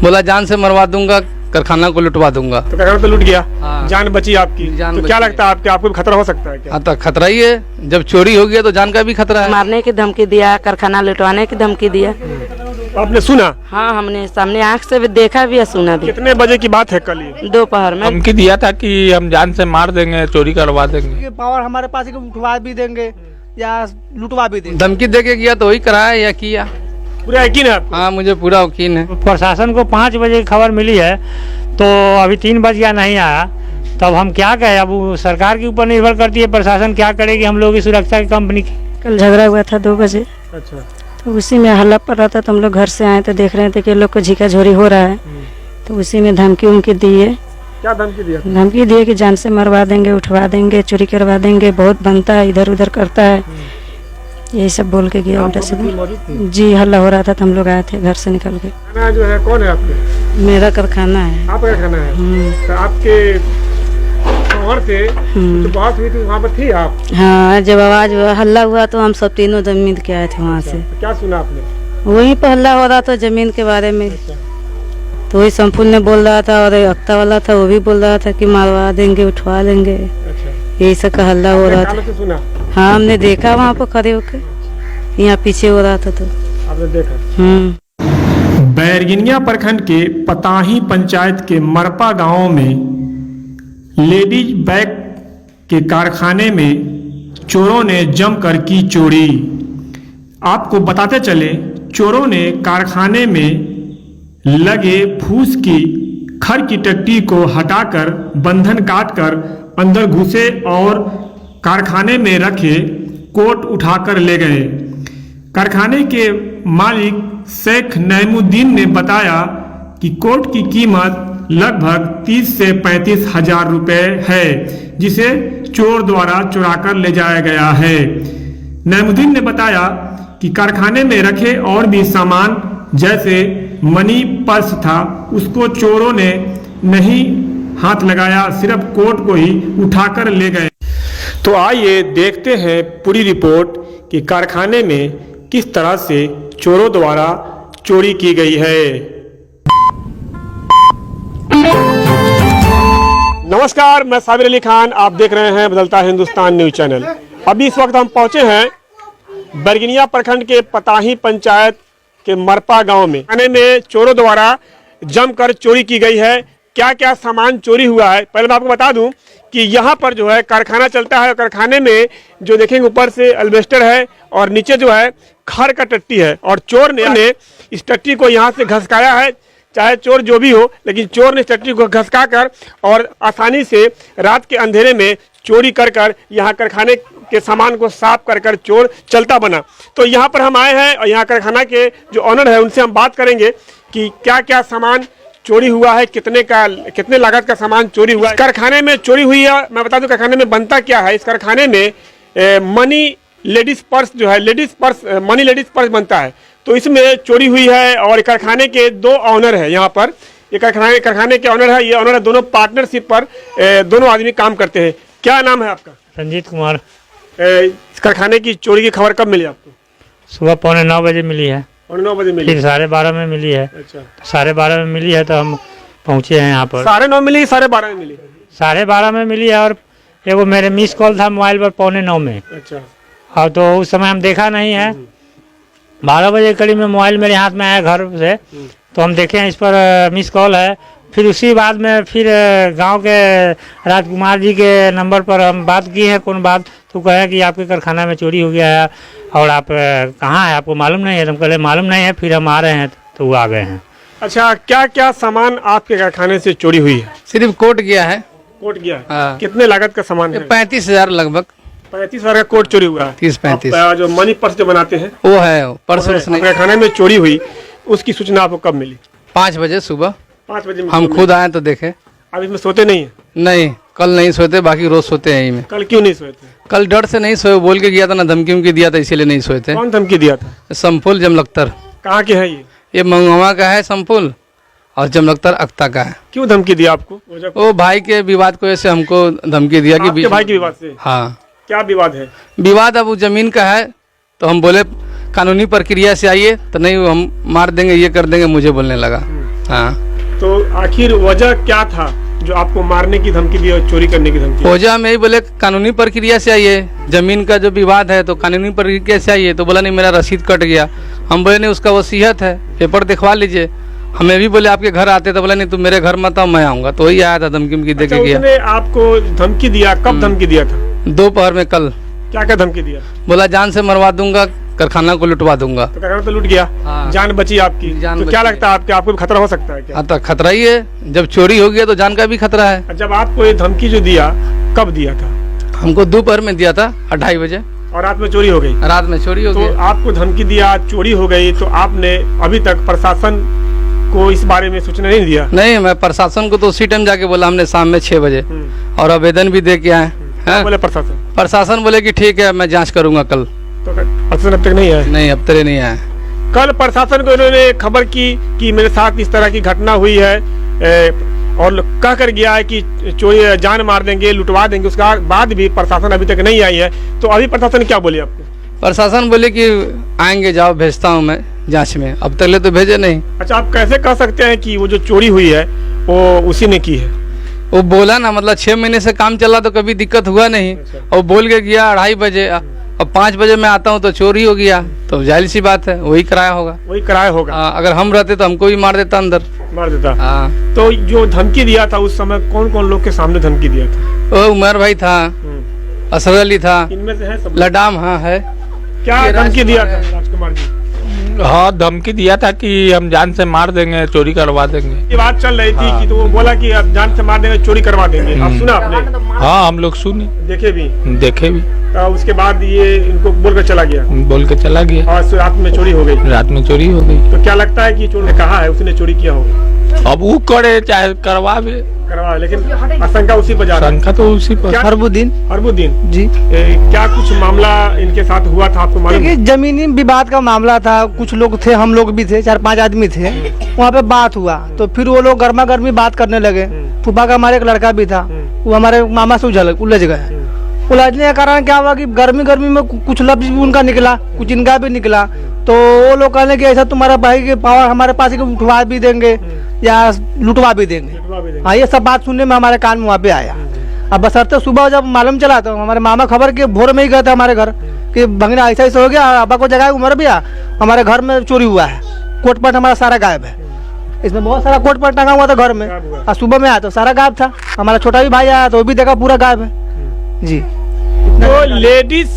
बोला जान से मरवा दूंगा, कारखाना को लुटवा दूंगा। तो कारखाना तो लुट गया। हाँ। जान बची आपकी। जान तो बची क्या लगता है आपको भी खतरा हो सकता है क्या? हाँ तो खतरा ही है, जब चोरी हो गया तो जान का भी खतरा है। मारने की धमकी दिया, कारखाना लुटवाने की धमकी दिया। आपने सुना? हाँ, हमने सामने आँख से भी देखा भी है, सुना भी। कितने बजे की बात है कल ये? दोपहर में धमकी दिया था कि हम जान से मार देंगे, चोरी करवा देंगे। पावर हमारे पास है कि उठवा भी देंगे या लुटवा भी देंगे। धमकी दे के गया तो वही कराया या किया। पूरा यकीन है आपको? हाँ मुझे पूरा यकीन है। प्रशासन को 5 बजे की खबर मिली है तो अभी 3 बज गया, नहीं आया। तब हम क्या कहें, अब वो सरकार के ऊपर निर्भर करती है, प्रशासन क्या करेगी हम लोगों की सुरक्षा की कंपनी की। कल झगड़ा हुआ था 2 बजे, अच्छा। तो उसी में हल्ला पड़ रहा था, तो हम लोग घर से आए तो देख रहे थे कि लोग को झीका-झोरी हो रहा है। तो उसी में धमकी उमकी दिए। क्या धमकी दिया? धमकी दिए कि जान से मरवा देंगे, उठवा देंगे, चोरी करवा देंगे, बहुत बनता है, इधर उधर करता है, यही सब बोल के गया उल्टा सीधा। जी, हल्ला हो रहा था तो हम लोग आए थे घर से निकल के। खाना जो है कौन है आपके? मेरा कारखाना है। आपका खाना है? तो आपके शौहर थे तो बात हुई थी, वहाँ पर थी आप? हाँ, जब आवाज हल्ला हुआ तो हम सब तीनों जमीन के आए थे वहाँ से। तो क्या सुना आपने? वहीं पर हल्ला हो रहा था जमीन के बारे में। तो वही संपूर्ण ने बोल रहा था और अक्ता वाला था वो भी बोल रहा था कि मारवा देंगे, उठवा लेंगे, यही सब का हल्ला हो रहा था। सुना? हाँ, हमने देखा वहाँ पर खड़े होके, यहाँ पीछे हो रहा था तो आपने देखा? बैरगिनिया प्रखंड के पताही पंचायत के मरपा गांव में लेडीज बैग के कारखाने में चोरों ने जमकर की चोरी। आपको बताते चले, चोरों ने कारखाने में लगे फूस की खर की टट्टी को हटाकर बंधन काटकर अंदर घुसे और कारखाने में रखे कोट उठाकर ले गए। कारखाने के मालिक शेख नईमुद्दीन ने बताया कि कोट की कीमत लगभग 30 से 35 हजार रुपए है, जिसे चोर द्वारा चुराकर ले जाया गया है। नईमुद्दीन ने बताया कि कारखाने में रखे और भी सामान जैसे मनी पर्स था, उसको चोरों ने नहीं हाथ लगाया, सिर्फ कोट को ही उठाकर ले गए। तो आइए देखते हैं पूरी रिपोर्ट कि कारखाने में किस तरह से चोरों द्वारा चोरी की गई है। नमस्कार, मैं साबिर अली खान, आप देख रहे हैं बदलता हिंदुस्तान न्यूज चैनल। अभी इस वक्त हम पहुंचे हैं बैरगिनिया प्रखंड के पताही पंचायत के मरपा गांव में। थाने में चोरों द्वारा जमकर चोरी की गई है। क्या क्या सामान चोरी हुआ है, पहले मैं आपको बता दूं कि यहाँ पर जो है कारखाना चलता है। कारखाने में जो देखेंगे ऊपर से अल्बेस्टर है और नीचे जो है खर का टट्टी है, और चोर ने इस टट्टी को यहाँ से घसकाया है। चाहे चोर जो भी हो, लेकिन चोर ने इस टट्टी को घसका कर और आसानी से रात के अंधेरे में चोरी कर कर यहाँ कारखाने के सामान को साफ कर कर चोर चलता बना। तो यहाँ पर हम आए हैं और यहाँ कारखाना के जो ऑनर है उनसे हम बात करेंगे कि क्या क्या सामान चोरी हुआ है, कितने लागत का सामान चोरी हुआ है। कारखाने में चोरी हुई है। मैं बता दूं कारखाने में बनता क्या है। इस कारखाने में मनी लेडीज पर्स जो है, मनी लेडीज पर्स बनता है। तो इसमें चोरी हुई है और कारखाने के 2 ऑनर है यहाँ पर। ये कारखाने के ऑनर है, ये ऑनर है, दोनों पार्टनरशिप पर दोनों आदमी काम करते हैं। क्या नाम है आपका? रंजीत कुमार। इस कारखाने की चोरी की खबर कब मिली आपको? सुबह 9:15 बजे मिली है, 9:15 बजे मिली, फिर 12:30 में मिली है। अच्छा, 12:30 में मिली है तो हम पहुँचे हैं यहाँ पर। 9:30 मिली, 12:30 में मिली? 12:30 में मिली है, और एगो मेरे मिस कॉल था मोबाइल पर 8:45 में। अच्छा। और तो उस समय हम देखा नहीं है। 12 बजे करीब में मोबाइल मेरे हाथ में आया घर से, तो हम देखे हैं इस पर मिस कॉल है। फिर उसी बाद में फिर गांव के राजकुमार जी के नंबर पर हम बात की है। कौन बात? तो कहे कि आपके कारखाना में चोरी हो गया है और आप कहाँ हैं, आपको मालूम नहीं है? तुम कहले मालूम नहीं है, फिर हम आ रहे हैं, तो वो आ गए हैं। अच्छा, क्या क्या सामान आपके कारखाने से चोरी हुई है? सिर्फ कोट गया है। कोट गया है? हाँ। कितने लागत का सामान है? 35 हजार लगभग। 35 हजार का कोट चोरी हुआ है। 30-35 जो मनी पर्स जो बनाते हैं वो है। पर्स कारखाने में चोरी हुई, उसकी सूचना आपको कब मिली? 5 बजे सुबह। 5 बजे हम खुद आए तो देखे। अब इसमें सोते नहीं है? नहीं, कल नहीं सोते, बाकी रोज सोते हैं यहीं में। कल क्यों नहीं सोते? कल डर से नहीं सोए, बोल के गया था ना, धमकी उमकी दिया था, इसीलिए नहीं सोए थे। कौन धमकी दिया था? संपुल जमलख्तर। कहाँ के है ये? मंगवा का है संपुल, और जमलख्तर अख्ता का है। क्यों धमकी दिया आपको? वो भाई के विवाद को ऐसे हमको धमकी दिया कि भाई के विवाद से? हाँ। क्या विवाद है? विवाद अब जमीन का है, तो हम बोले कानूनी प्रक्रिया से आइए, तो नहीं हम मार देंगे, ये कर देंगे, मुझे बोलने लगा। हाँ। तो आखिर वजह क्या था जो आपको मारने की धमकी दी और चोरी करने की धमकी? वजह में ही बोले कानूनी प्रक्रिया से आइए, जमीन का जो विवाद है तो कानूनी प्रक्रिया से आइए। तो बोला नहीं मेरा रसीद कट गया। हम बोले नहीं उसका वसीयत है, पेपर दिखवा लीजिए। हमें भी बोले आपके घर आते तो बोला नहीं तू मेरे घर मत आओ, मैं आऊँगा। तो वही आया था, धमकी दे के गया। उसने आपको धमकी दिया, कब धमकी दिया था? दोपहर में कल। क्या क्या धमकी दिया? बोला जान से मरवा दूंगा, कारखाना को लुटवा दूंगा। तो कारखाना तो लूट गया, हाँ। जान बची आपकी। जान तो बची क्या है। लगता है आपको भी खतरा हो सकता है क्या? हाँ तो खतरा ही है, जब चोरी हो गया तो जान का भी खतरा है। जब आपको ये धमकी जो दिया, कब दिया था? हमको दोपहर में दिया था 2:30 बजे। और रात में चोरी हो गई? रात में चोरी हो तो गई। आपको धमकी दिया, चोरी हो गई, तो आपने अभी तक प्रशासन को इस बारे में सूचना नहीं दिया? नहीं, मैं प्रशासन को तो उसी टाइम जाके बोला हमने, शाम में 6 बजे, और आवेदन भी दे के आए हैं। बोले प्रशासन? प्रशासन बोले कि ठीक है मैं जांच करूंगा कल। तो प्रशासन अब तक नहीं आया? नहीं, अब तक नहीं आया। कल प्रशासन को इन्होंने खबर की कि मेरे साथ इस तरह की घटना हुई है, और कह कर गया है कि चोरी जान मार देंगे, लुटवा देंगे। उसके बाद भी प्रशासन अभी तक नहीं आई है। तो अभी प्रशासन क्या बोले आपको? प्रशासन बोले कि आएंगे, जाओ भेजता हूँ मैं जांच में। अब तक ले तो भेजे नहीं। अच्छा, आप कैसे कह सकते हैं कि वो जो चोरी हुई है वो उसी ने की है? वो बोला ना, मतलब 6 महीने से काम चला तो कभी दिक्कत हुआ नहीं। और बोल के गया 2:30 बजे, अब 5 बजे मैं आता हूँ तो चोरी हो गया। तो जाहिर सी बात है वही कराया होगा। वही कराया होगा। अगर हम रहते तो हमको भी मार देता अंदर, मार देता। हाँ। तो जो धमकी दिया था उस समय कौन कौन लोग के सामने धमकी दिया था? वो उमर भाई था, असर अली था, इनमें से है सब? लडाम हाँ है। क्या धमकी दिया था राजकुमार जी? हाँ, धमकी दिया था कि हम जान से मार देंगे, चोरी करवा देंगे। ये बात चल रही थी कि तो वो बोला कि अब जान से मार देंगे, चोरी करवा देंगे। आप सुना आपने? हाँ, हम लोग सुने, देखे भी? देखे भी। उसके बाद ये इनको बोल कर चला गया बोल के चला गया, और रात में चोरी हो गई। रात में चोरी हो गई। तो क्या लगता है कि चोर ने कहा है उसने चोरी किया होगा? अब वो करे चाहे करवावे, करवा, लेकिन आशंका उसी पर जा रहा है। शंका तो उसी पर। हरबुद्दीन हरबुद्दीन जी। क्या कुछ मामला इनके साथ हुआ था आपको मालूम? देखिए, जमीनी विवाद का मामला था। कुछ लोग थे, हम लोग भी थे, 4-5 आदमी थे। वहाँ पे बात हुआ तो फिर वो लोग गर्मा गर्मी बात करने लगे। फूफा का हमारे एक लड़का भी था, वो हमारे मामा से उलझ गए। उलझने का कारण क्या हुआ कि गर्मी में कुछ लफ्ज भी उनका निकला, कुछ इनका भी निकला। तो वो लोग कहने कि ऐसा तुम्हारा भाई के पावर हमारे पास है कि उठवा भी देंगे या लुटवा भी देंगे। हाँ, ये सब बात सुनने में हमारे कान में वहाँ पे आया। अब बसरते सुबह जब मालूम चला तो हमारे मामा खबर के भोर में ही गए थे हमारे घर कि भंगना ऐसा ऐसा हो गया, अब्बा को जगह उमर भी हमारे घर में चोरी हुआ है, कोट पैंट हमारा सारा गायब है। इसमें बहुत सारा कोट पैंट टंगा हुआ था घर में, और सुबह में आया तो सारा गायब था। हमारा छोटा भी भाई आया तो वो भी देखा पूरा गायब है जी। तो लेडीज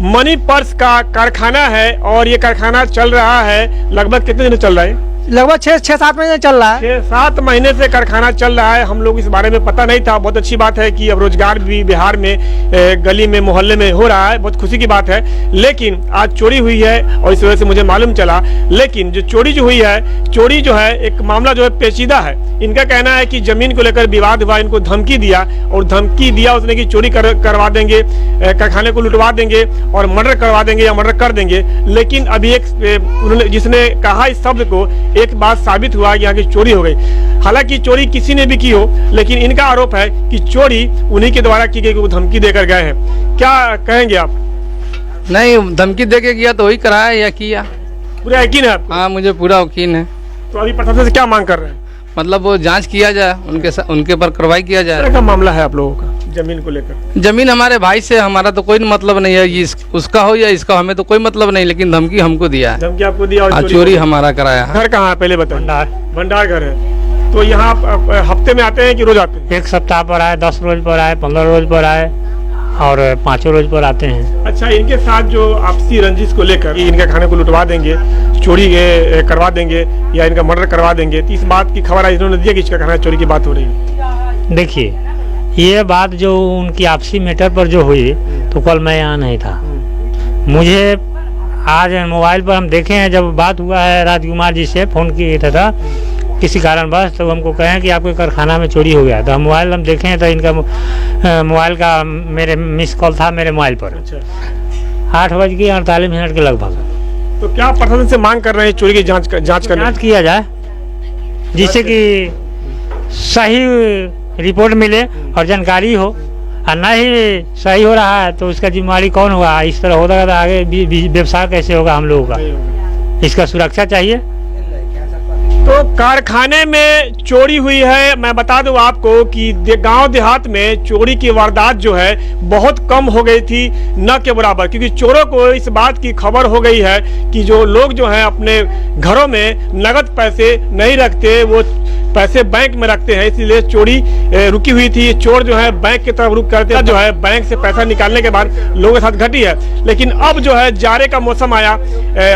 मनी पर्स का कारखाना है, और ये कारखाना चल रहा है लगभग कितने दिन चल रहा है? लगभग 6-7 महीने चल रहा है। 6-7 महीने से कारखाना चल रहा है। हम लोग इस बारे में पता नहीं था। बहुत अच्छी बात है कि अब रोजगार भी बिहार में गली में मोहल्ले में हो रहा है, बहुत खुशी की बात है। लेकिन आज चोरी हुई है और इस वजह से मुझे मालूम चला। लेकिन जो चोरी जो हुई है, चोरी जो है एक मामला जो है पेचीदा है। इनका कहना है कि जमीन को लेकर विवाद हुआ, इनको धमकी दिया, और धमकी दिया उसने कि चोरी करवा देंगे, कारखाने को लुटवा देंगे और मर्डर करवा देंगे या मर्डर कर देंगे। लेकिन अभी एक उन्होंने जिसने कहा इस शब्द को, एक बात साबित हुआ कि यहाँ की चोरी हो गई। हालांकि चोरी किसी ने भी की हो, लेकिन इनका आरोप है कि चोरी उन्हीं के द्वारा की गई, वो धमकी देकर गए हैं। क्या कहेंगे आप? नहीं, धमकी दे के गया तो वही कराया या किया। पूरा यकीन है आपको? हाँ, मुझे पूरा यकीन है। तो अभी प्रशासन से क्या मांग कर रहे हैं? मतलब वो जांच किया जाए, उनके पर कार्रवाई किया क्या जाए। का मामला है आप लोगों का जमीन को लेकर? जमीन हमारे भाई से, हमारा तो कोई मतलब नहीं है। उसका हो या इसका, हमें तो कोई मतलब नहीं, लेकिन धमकी हमको दिया है। धमकी आपको दिया और चोरी हमारा कराया है। घर कहाँ है पहले बताओ? भंडार घर है। तो यहाँ हफ्ते में आते हैं कि रोज आते हैं? 1 सप्ताह पर आए, 10 रोज पर आए, 15 रोज पर आए, और 5 रोज पर आते हैं। अच्छा, इनके साथ जो आपसी रंजिश को लेकर इनके खाने को लुटवा देंगे, चोरी करवा देंगे या इनका मर्डर करवा देंगे, तो इस बात की खबर इन्होंने दिया कि इसका खाना चोरी की बात हो रही है। देखिए, ये बात जो उनकी आपसी मैटर पर जो हुई, तो कल मैं यहाँ नहीं था। मुझे आज मोबाइल पर हम देखे हैं, जब बात हुआ है राजकुमार जी से फ़ोन किया था किसी कारणवश, तो हमको कहें कि आपके कारखाना में चोरी हो गया। तो हम मोबाइल हम देखें तो इनका मोबाइल का मेरे मिस कॉल था मेरे मोबाइल पर। अच्छा। 8:48 के लगभग। तो क्या प्रशासन से मांग कर रहे हैं चोरी की जांच किया जाए, जिससे कि सही रिपोर्ट मिले और जानकारी हो, और न ही सही हो रहा है तो उसका जिम्मेवारी कौन होगा? इस तरह होगा तो आगे व्यवसाय कैसे होगा हम लोगों का? इसका सुरक्षा चाहिए। तो कारखाने में चोरी हुई है। मैं बता दूं आपको कि गांव देहात में चोरी की वारदात जो है बहुत कम हो गई थी, न के बराबर, क्योंकि चोरों को इस बात की खबर हो गई है कि जो लोग जो हैं अपने घरों में नगद पैसे नहीं रखते, वो पैसे बैंक में रखते हैं, इसलिए चोरी रुकी हुई थी। चोर जो है बैंक की तरफ रुक करते जो है बैंक से पैसा निकालने के बाद लोगों के साथ घटी है। लेकिन अब जो है जाड़े का मौसम आया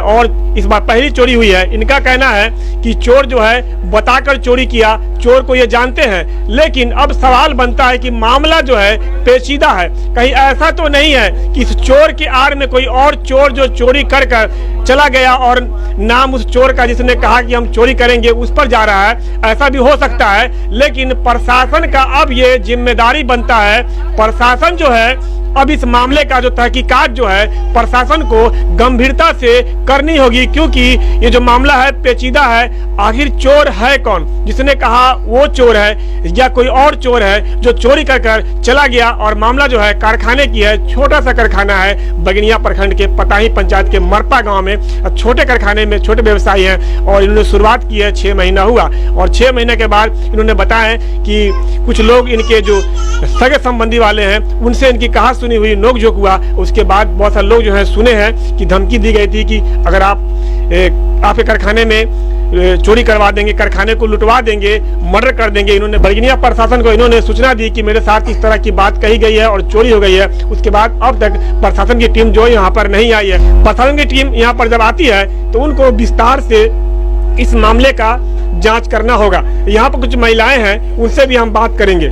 और इस बार पहली चोरी हुई है। इनका कहना है कि चोर जो है बताकर चोरी किया, चोर को ये जानते हैं। लेकिन अब सवाल बनता है कि मामला जो है पेचीदा है। कहीं ऐसा तो नहीं है कि इस चोर की आड़ में कोई और चोर जो चोरी कर कर चला गया और नाम उस चोर का जिसने कहा कि हम चोरी करेंगे उस पर जा रहा है? ऐसा भी हो सकता है। लेकिन प्रशासन का अब ये जिम्मेदारी बनता है, प्रशासन जो है अब इस मामले का जो तहकीकात जो है प्रशासन को गंभीरता से करनी होगी, क्योंकि ये जो मामला है पेचीदा है। आखिर चोर है कौन? जिसने कहा वो चोर है या कोई और चोर है जो चोरी कर कर चला गया? और मामला जो है कारखाने की है, छोटा सा कारखाना है बरगनिया प्रखंड के पताही पंचायत के मरपा गांव में। छोटे कारखाने में छोटे व्यवसायी हैं और इन्होंने शुरुआत की है, 6 महीना हुआ और 6 महीने के बाद इन्होंने बताया कि कुछ लोग इनके जो सगे संबंधी वाले हैं उनसे इनकी कहा सुनी हुई नोकझोंक हुआ। उसके बाद बहुत सारे लोग जो है सुने हैं कि धमकी दी गई थी कि अगर आपके कारखाने में चोरी करवा देंगे, कारखाने को लुटवा देंगे, मर्डर कर देंगे। इन्होंने बरगनिया प्रशासन को इन्होंने सूचना दी कि मेरे साथ इस तरह की बात कही गई है और चोरी हो गई है। उसके बाद अब तक प्रशासन की टीम जो यहाँ पर नहीं आई है। प्रशासन की टीम यहाँ पर जब आती है तो उनको विस्तार से इस मामले का जांच करना होगा। यहाँ पर कुछ महिलाएं हैं, उनसे भी हम बात करेंगे।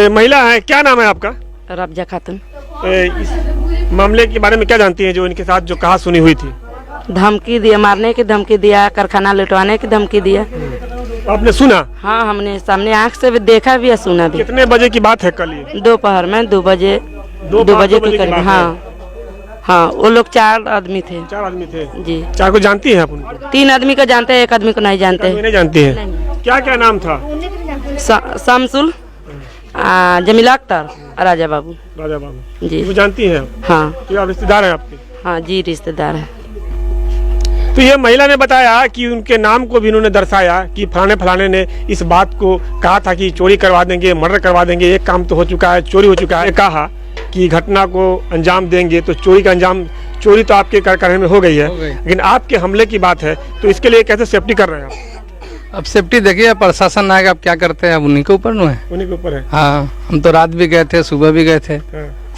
महिला है, क्या नाम है आपका? रब्जा खातून। इस मामले के बारे में क्या जानती हैं जो इनके साथ जो कहा सुनी हुई थी? धमकी दिया, मारने की धमकी दिया, कारखाना लुटवाने की धमकी दिया। आपने सुना? हाँ, हमने सामने आंख से भी देखा भी है, सुना भी। कितने बजे की बात है कल ये? दोपहर में 2 बजे के करीब। हाँ हाँ, वो लोग 4 आदमी थे। 4 आदमी थे जी। 4 को जानती हैं आप उनको? 3 आदमी को जानते हैं, 1 आदमी को नहीं जानते। नहीं जानती हैं। क्या क्या नाम था? शमसुल, जमीला अख्तर, राजा बाबू। राजा बाबू जी। वो जानती हैं आप? हाँ। तो आप रिश्तेदार हैं आपके? हाँ जी, रिश्तेदार है। तो ये महिला ने बताया कि उनके नाम को भी इन्होंने दर्शाया कि फलाने फलाने ने इस बात को कहा था कि चोरी करवा देंगे, मर्डर करवा देंगे, एक काम तो हो चुका है, चोरी हो चुका है। कहा कि घटना को अंजाम देंगे, तो चोरी का अंजाम, चोरी तो आपके कारखाने में हो गई है, लेकिन आपके हमले की बात है, तो इसके लिए कैसे सेफ्टी कर रहे हैं आप? अब सेफ्टी देखिए, प्रशासन आएगा, अब क्या करते हैं, अब उन्हीं के ऊपर न है। उन्हीं के ऊपर है। हाँ, हम तो रात भी गए थे, सुबह भी गए थे,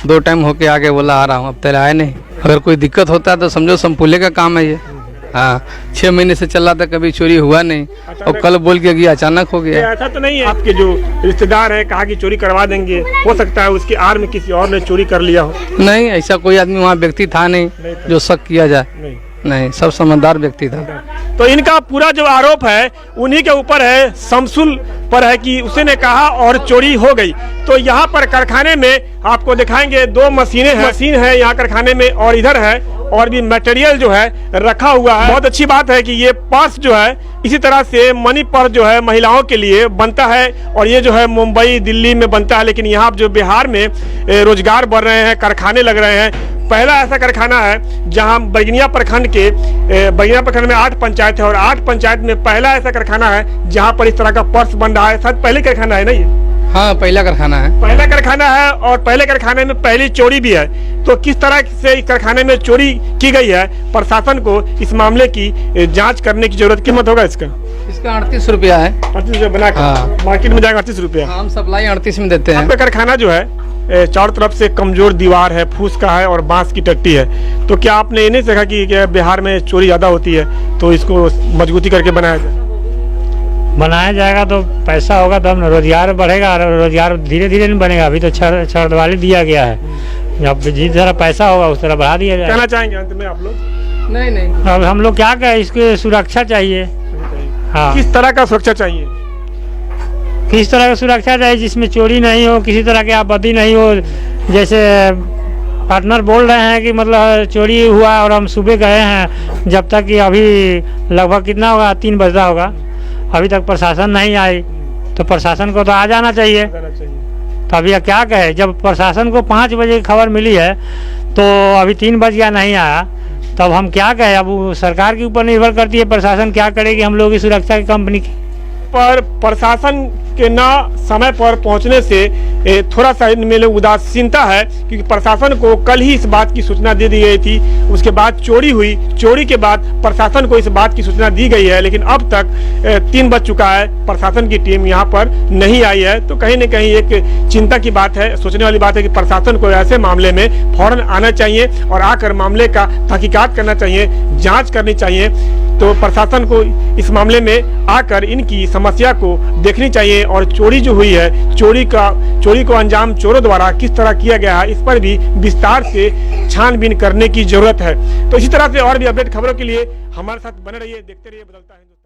2 टाइम होके आगे बोला आ रहा हूँ, अब तक आए नहीं। अगर कोई दिक्कत होता है तो समझो संपूले का काम है ये। हाँ, 6 महीने से चल रहा था, कभी चोरी हुआ नहीं और कल बोल के गया, अचानक हो गया। ऐसा तो नहीं है आपके जो रिश्तेदार है कहा कि चोरी करवा देंगे, हो सकता है उसकी आड़ में किसी और ने चोरी कर लिया हो? नहीं, ऐसा कोई आदमी वहाँ व्यक्ति था नहीं जो शक किया जाए। नहीं, सब समझदार व्यक्ति था। तो इनका पूरा जो आरोप है उन्हीं के ऊपर है, शमसुल पर है कि उसने कहा और चोरी हो गई। तो यहाँ पर कारखाने में आपको दिखाएंगे 2 मशीनें हैं, मशीन है यहाँ कारखाने में और इधर है और भी मटेरियल जो है रखा हुआ है। बहुत अच्छी बात है कि ये पर्स जो है इसी तरह से मनी पर्स जो है महिलाओं के लिए बनता है और ये जो है मुंबई दिल्ली में बनता है, लेकिन यहाँ जो बिहार में रोजगार बढ़ रहे हैं, कारखाने लग रहे हैं। पहला ऐसा कारखाना है जहां बरगनिया प्रखंड में 8 पंचायत है और 8 पंचायत में पहला ऐसा कारखाना है जहां पर इस तरह का पर्स बन रहा है। शायद पहले कारखाना है ना ये? हाँ, पहला कारखाना है। पहला कारखाना है और पहले कारखाने में पहली चोरी भी है। तो किस तरह से इस कारखाने में चोरी की गई है, प्रशासन को इस मामले की जांच करने की जरूरत। कीमत होगा इसका 38 रुपया है। 38 रुपया बना कर मार्केट में जाएगा 38 रुपया। हम सप्लाई 38 में देते हैं। आपका कारखाना जो है चारों तरफ से कमजोर दीवार है, फूस का है और बांस की टट्टी है। तो क्या आपने ये नहीं देखा कि बिहार में चोरी ज्यादा होती है तो इसको मजबूती करके बनाया जाए? बनाया जाएगा तो पैसा होगा तब न, रोजगार बढ़ेगा। रोजगार धीरे धीरे नहीं बनेगा, अभी तो छड़वाली दिया गया है, जब जिस तरह पैसा होगा उस तरह बढ़ा दिया जाएगा। कहना चाहेंगे अंत में आप लोग? नहीं, अब हम लोग क्या कहें, इसकी सुरक्षा चाहिए। हाँ, किस तरह का सुरक्षा चाहिए? किस तरह की सुरक्षा चाहिए जिसमें चोरी नहीं हो, किसी तरह की आपत्ति नहीं हो। जैसे पार्टनर बोल रहे हैं कि मतलब चोरी हुआ और हम सुबह गए हैं, जब तक कि अभी लगभग कितना होगा, 3 बजता होगा, अभी तक प्रशासन नहीं आई, तो प्रशासन को तो आ जाना चाहिए। तो अभी क्या कहे, जब प्रशासन को 5 बजे खबर मिली है तो अभी 3 बज गया नहीं आया, तब हम क्या कहें, अब वो सरकार के ऊपर निर्भर करती है, प्रशासन क्या करेगी हम लोगों की सुरक्षा की कंपनी की। पर प्रशासन के ना समय पर पहुंचने से थोड़ा सा इनमें लोग उदासीनता है, क्योंकि प्रशासन को कल ही इस बात की सूचना दे दी गई थी। उसके बाद चोरी हुई, चोरी के बाद प्रशासन को इस बात की सूचना दी गई है, लेकिन अब तक 3 बज चुका है, प्रशासन की टीम यहाँ पर नहीं आई है। तो कहीं न कहीं एक चिंता की बात है, सोचने वाली बात है कि प्रशासन को ऐसे मामले में फौरन आना चाहिए और आकर मामले का तहकीकात करना चाहिए, जाँच करनी चाहिए। तो प्रशासन को इस मामले में आकर इनकी समस्या को देखनी चाहिए और चोरी जो हुई है, चोरी को अंजाम चोरों द्वारा किस तरह किया गया है, इस पर भी विस्तार से छानबीन करने की जरूरत है। तो इसी तरह से और भी अपडेट खबरों के लिए हमारे साथ बने रहिए, देखते रहिए बदलता हिंदुस्तान।